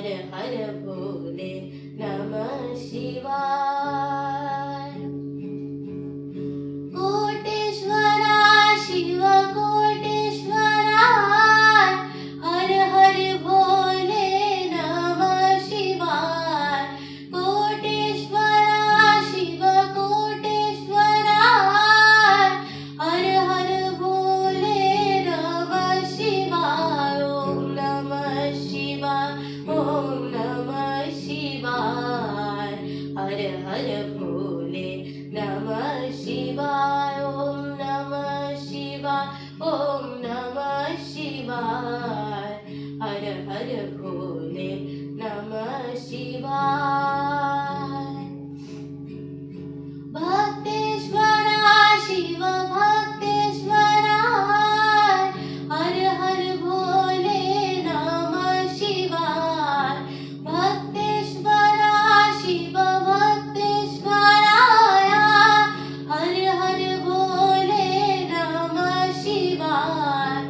हर हर भोले नमः शिवाय। कोटेश्वरा शिव कोटेश्वरा, हर हर भोले नमः शिवाय। कोटेश्वरा शिव कोटेश्वरा, हर हर भोले नमः शिवाय। ओम नमः शिवाय, ओम नमः शिवाय, हर हर भोले नमः शिवाय। ओम नमः शिवाय, ओम नमः शिवाय, हर हर भोले नमः शिवाय। भक्तेश्वरा शिव भक्तेश्वरा, हर हर भोले नमः शिवाय। भक्तेश्वरा शिव भक्तेश्वरा, हर हर भोले नमः शिवाय।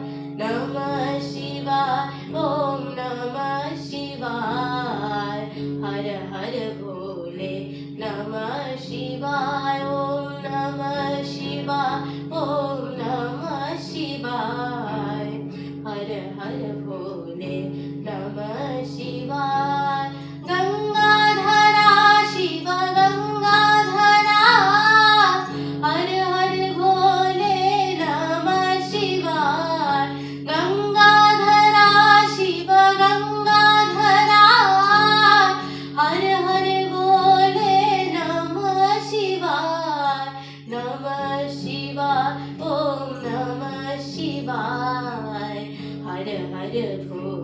नमः शिवाय, ओम नमः शिवाय, हर हर भोले नमः शिवाय। ओम नमः शिवाय, ओम नमः शिवाय, हर हर भोले नमः शिवाय। गंगाधरा शिव गंगाधरा, हर हर भोले नमः शिवाय। गंगाधरा शिव गंगाधरा, हर हर भोले नमः शिवाय। नमः शिवाय, ओम नमः शिवाय, हर हर भोले